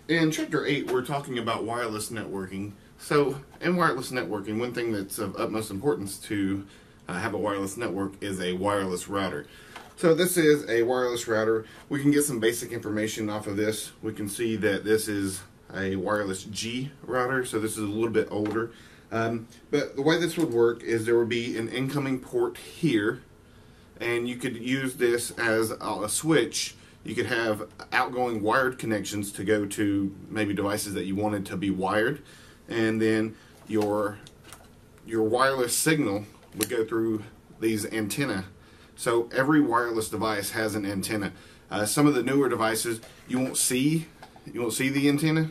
In Chapter 8, we're talking about wireless networking. So, in wireless networking, one thing that's of utmost importance to have a wireless network is a wireless router. So this is a wireless router. We can get some basic information off of this. We can see that this is a wireless G router, so this is a little bit older. But the way this would work is there would be an incoming port here, and you could use this as a switch. You could have outgoing wired connections to go to maybe devices that you wanted to be wired, and then your wireless signal would go through these antenna. So every wireless device has an antenna. Some of the newer devices you won't see the antenna,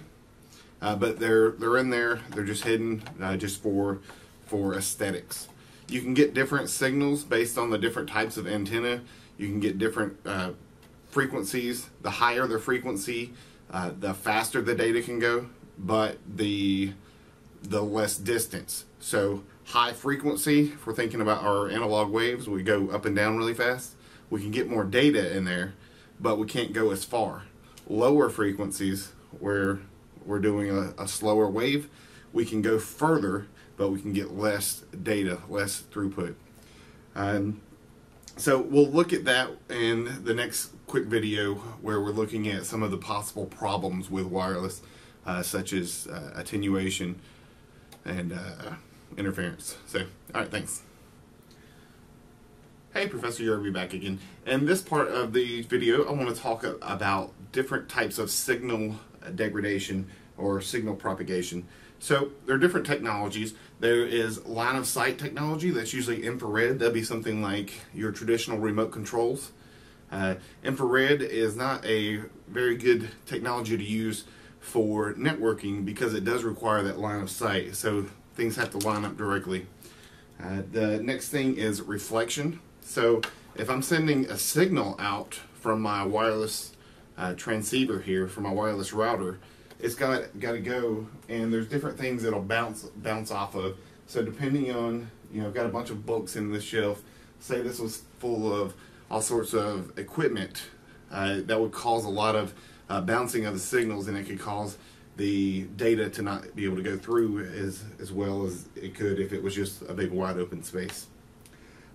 but they're in there. They're just hidden just for aesthetics. You can get different signals based on the different types of antenna. You can get different frequencies. The higher the frequency, the faster the data can go, but the less distance. So high frequency, if we're thinking about our analog waves, we go up and down really fast. We can get more data in there, but we can't go as far. Lower frequencies, where we're doing a slower wave, we can go further, but we can get less data, less throughput. So we'll look at that in the next quick video, where we're looking at some of the possible problems with wireless, such as attenuation and interference. So, alright, thanks. Hey, Professor Yerby back again. In this part of the video, I want to talk about different types of signal degradation or signal propagation. So there are different technologies. There is line of sight technology that's usually infrared. That'd be something like your traditional remote controls. Infrared is not a very good technology to use for networking because it does require that line of sight. So things have to line up directly. The next thing is reflection. So if I'm sending a signal out from my wireless transceiver here, from my wireless router, it's got to go, and there's different things that'll bounce off of. So depending on, I've got a bunch of books in this shelf. Say this was full of all sorts of equipment that would cause a lot of bouncing of the signals, and it could cause the data to not be able to go through as well as it could if it was just a big wide open space.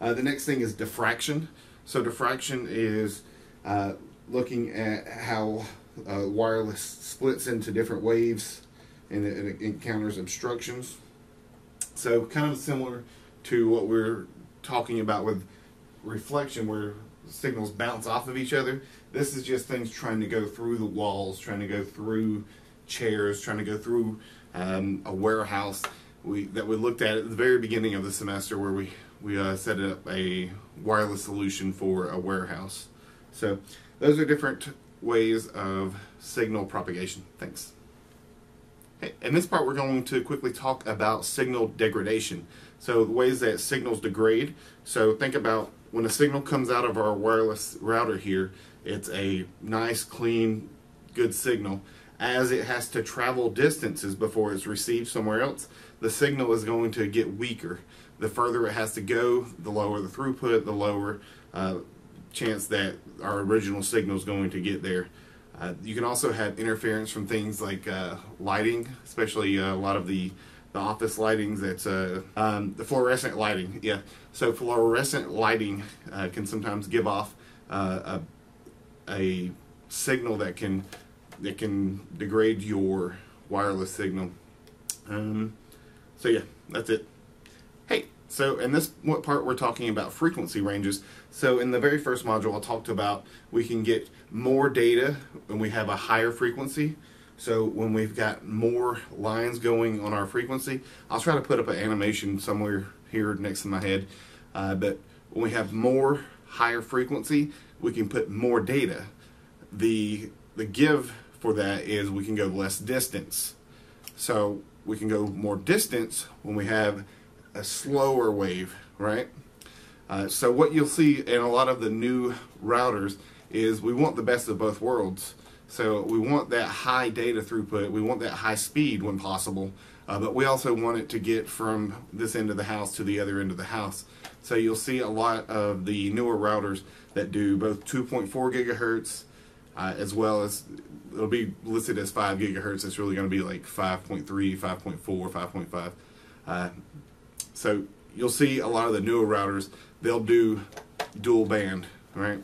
The next thing is diffraction. So diffraction is looking at how wireless splits into different waves, and it encounters obstructions. So kind of similar to what we're talking about with reflection, where signals bounce off of each other. This is just things trying to go through the walls, trying to go through chairs, trying to go through a warehouse that we looked at the very beginning of the semester, where we set up a wireless solution for a warehouse. So those are different ways of signal propagation. Thanks. Okay, in this part we're going to quickly talk about signal degradation. So the ways that signals degrade. So think about when a signal comes out of our wireless router here, it's a nice, clean, good signal. As it has to travel distances before it's received somewhere else, the signal is going to get weaker. The further it has to go, the lower the throughput, the lower chance that our original signal is going to get there. You can also have interference from things like lighting, especially a lot of the office lightings. That's the fluorescent lighting. Yeah, so fluorescent lighting can sometimes give off a signal that can degrade your wireless signal. So yeah, that's it. Hey, so in this part we're talking about frequency ranges. So in the very first module I talked about we can get more data when we have a higher frequency. So when we've got more lines going on our frequency, I'll try to put up an animation somewhere here next to my head. But when we have more higher frequency, we can put more data. The give for that is we can go less distance. So we can go more distance when we have a slower wave, right? So what you'll see in a lot of the new routers is we want the best of both worlds. So we want that high data throughput, we want that high speed when possible, but we also want it to get from this end of the house to the other end of the house. So you'll see a lot of the newer routers that do both 2.4 gigahertz as well as it'll be listed as 5 gigahertz. It's really going to be like 5.3, 5.4, 5.5. So you'll see a lot of the newer routers, they'll do dual band, right?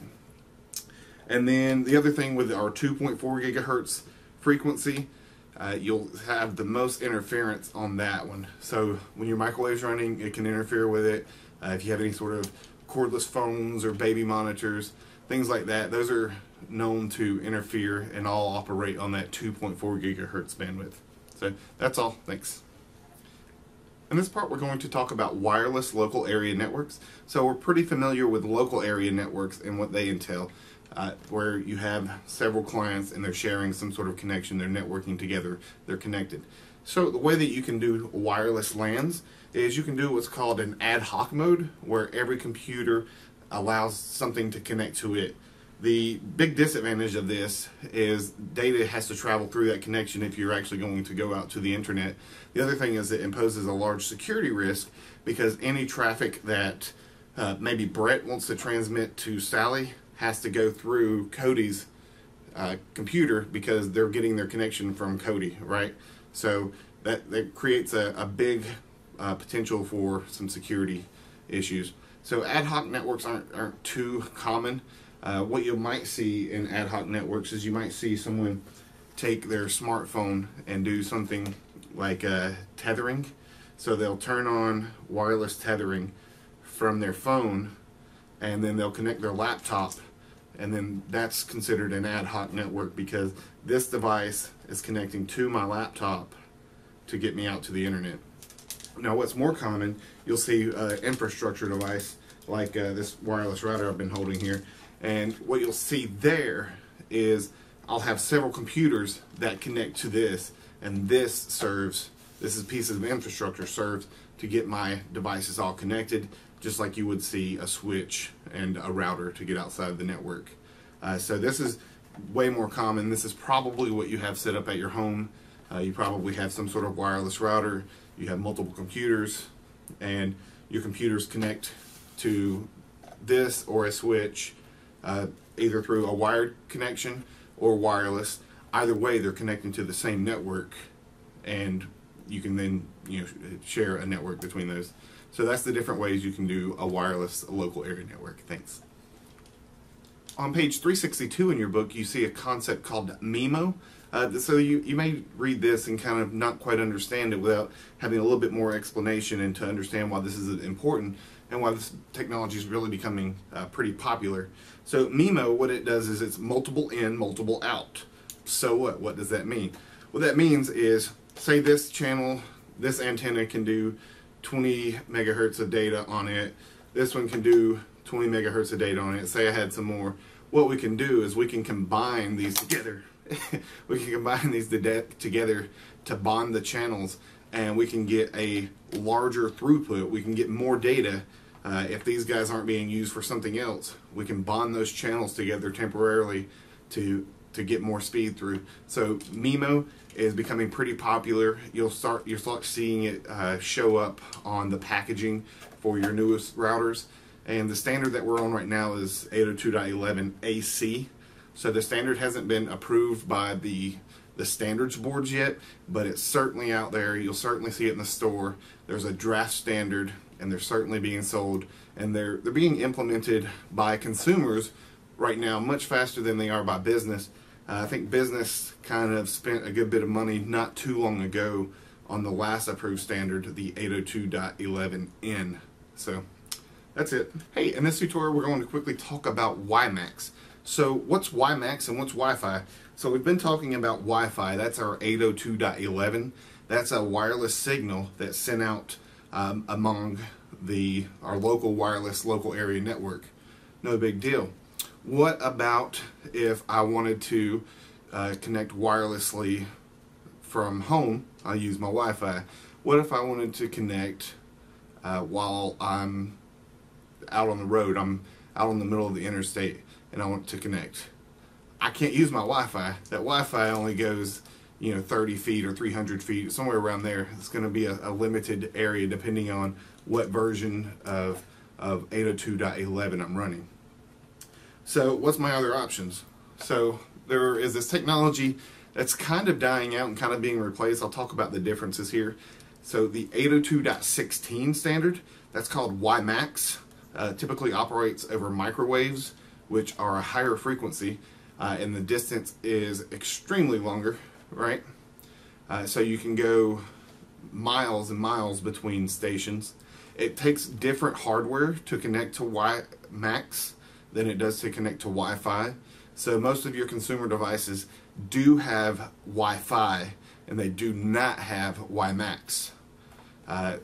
And then the other thing with our 2.4 gigahertz frequency, you'll have the most interference on that one. So when your microwave's running, it can interfere with it. If you have any sort of cordless phones or baby monitors, things like that, those are known to interfere and all operate on that 2.4 gigahertz bandwidth. So that's all. Thanks. In this part, we're going to talk about wireless local area networks. So we're pretty familiar with local area networks and what they entail, where you have several clients and they're sharing some sort of connection, they're networking together, they're connected. So the way that you can do wireless LANs is you can do what's called an ad hoc mode, where every computer allows something to connect to it. The big disadvantage of this is data has to travel through that connection if you're actually going to go out to the internet. The other thing is it imposes a large security risk, because any traffic that maybe Brett wants to transmit to Sally has to go through Cody's computer, because they're getting their connection from Cody, right? So that creates a big potential for some security issues. So ad hoc networks aren't too common. What you might see in ad hoc networks is you might see someone take their smartphone and do something like tethering. So they'll turn on wireless tethering from their phone, and then they'll connect their laptop, and then that's considered an ad hoc network, because this device is connecting to my laptop to get me out to the internet. Now what's more common, you'll see an infrastructure device like this wireless router I've been holding here. And what you'll see there is I'll have several computers that connect to this, and this is pieces of infrastructure serves to get my devices all connected, just like you would see a switch and a router to get outside of the network. So this is way more common. This is probably what you have set up at your home. You probably have some sort of wireless router, you have multiple computers, and your computers connect to this or a switch, either through a wired connection or wireless. Either way, they're connecting to the same network, and you can then share a network between those. So that's the different ways you can do a wireless local area network. Thanks. On page 362 in your book, you see a concept called MIMO. So you may read this and kind of not quite understand it without having a little bit more explanation, and to understand why this is important and why this technology is really becoming pretty popular. So MIMO, what it does is it's multiple in, multiple out. So what does that mean? What that means is, say this channel, this antenna can do 20 megahertz of data on it. This one can do 20 megahertz of data on it. Say I had some more. What we can do is we can combine these together. We can combine these together to bond the channels, and we can get a larger throughput. We can get more data. If these guys aren't being used for something else, we can bond those channels together temporarily to get more speed through. So MIMO is becoming pretty popular. You'll start seeing it show up on the packaging for your newest routers. And the standard that we're on right now is 802.11 AC. So the standard hasn't been approved by the standards boards yet, but it's certainly out there. You'll certainly see it in the store. There's a draft standard, and they're certainly being sold, and they're being implemented by consumers right now much faster than they are by business. I think business kind of spent a good bit of money not too long ago on the last approved standard, the 802.11n. So that's it. Hey, in this tutorial we're going to quickly talk about WiMAX. So what's WiMAX and what's Wi-Fi? So we've been talking about Wi-Fi. That's our 802.11. That's a wireless signal that's sent out among our local wireless local area network. No big deal. What about if I wanted to connect wirelessly from home? I'll use my Wi-Fi. What if I wanted to connect while I'm out on the road? I'm out in the middle of the interstate and I want to connect. I can't use my Wi-Fi. That Wi-Fi only goes 30 feet or 300 feet, somewhere around there. It's going to be a limited area depending on what version of 802.11 I'm running. So what's my other options? So there is this technology that's kind of dying out and kind of being replaced. I'll talk about the differences here. So the 802.16 standard, that's called WiMAX, typically operates over microwaves, which are a higher frequency, and the distance is extremely longer, right? So you can go miles and miles between stations. It takes different hardware to connect to WiMAX than it does to connect to Wi-Fi. So most of your consumer devices do have Wi-Fi and they do not have WiMAX.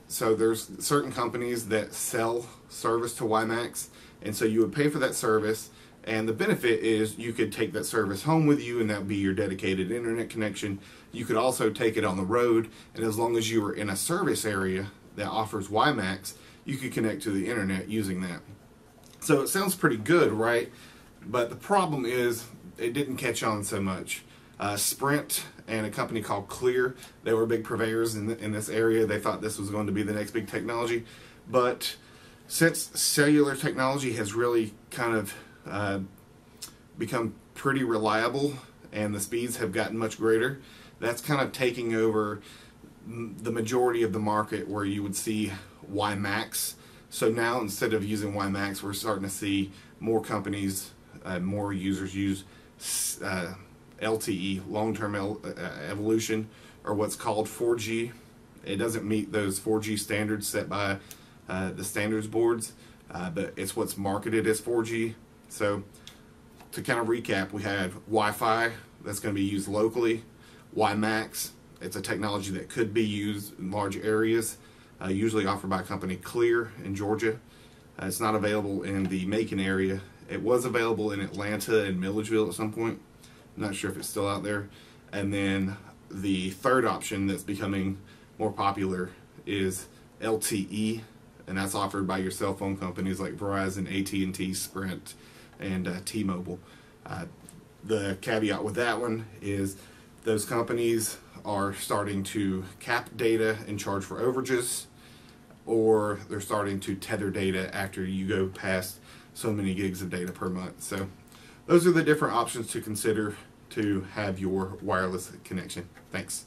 So there's certain companies that sell service to WiMAX, and so you would pay for that service, and the benefit is you could take that service home with you and that would be your dedicated internet connection. You could also take it on the road, and as long as you were in a service area that offers WiMAX, you could connect to the internet using that. So it sounds pretty good, right? But the problem is it didn't catch on so much. Sprint and a company called Clear, they were big purveyors in this area. They thought this was going to be the next big technology. But since cellular technology has really kind of become pretty reliable and the speeds have gotten much greater, that's kind of taking over the majority of the market where you would see WiMAX. So now instead of using WiMAX, we're starting to see more companies, more users use LTE, long-term evolution, or what's called 4G. It doesn't meet those 4G standards set by the standards boards, but it's what's marketed as 4G. So to kind of recap, we have Wi-Fi that's going to be used locally, WiMAX, it's a technology that could be used in large areas, usually offered by a company Clear in Georgia. It's not available in the Macon area. It was available in Atlanta and Milledgeville at some point. I'm not sure if it's still out there. And then the third option that's becoming more popular is LTE, and that's offered by your cell phone companies like Verizon, AT&T, Sprint, and T-Mobile. The caveat with that one is those companies are starting to cap data and charge for overages, or they're starting to tether data after you go past so many gigs of data per month. So those are the different options to consider to have your wireless connection. Thanks.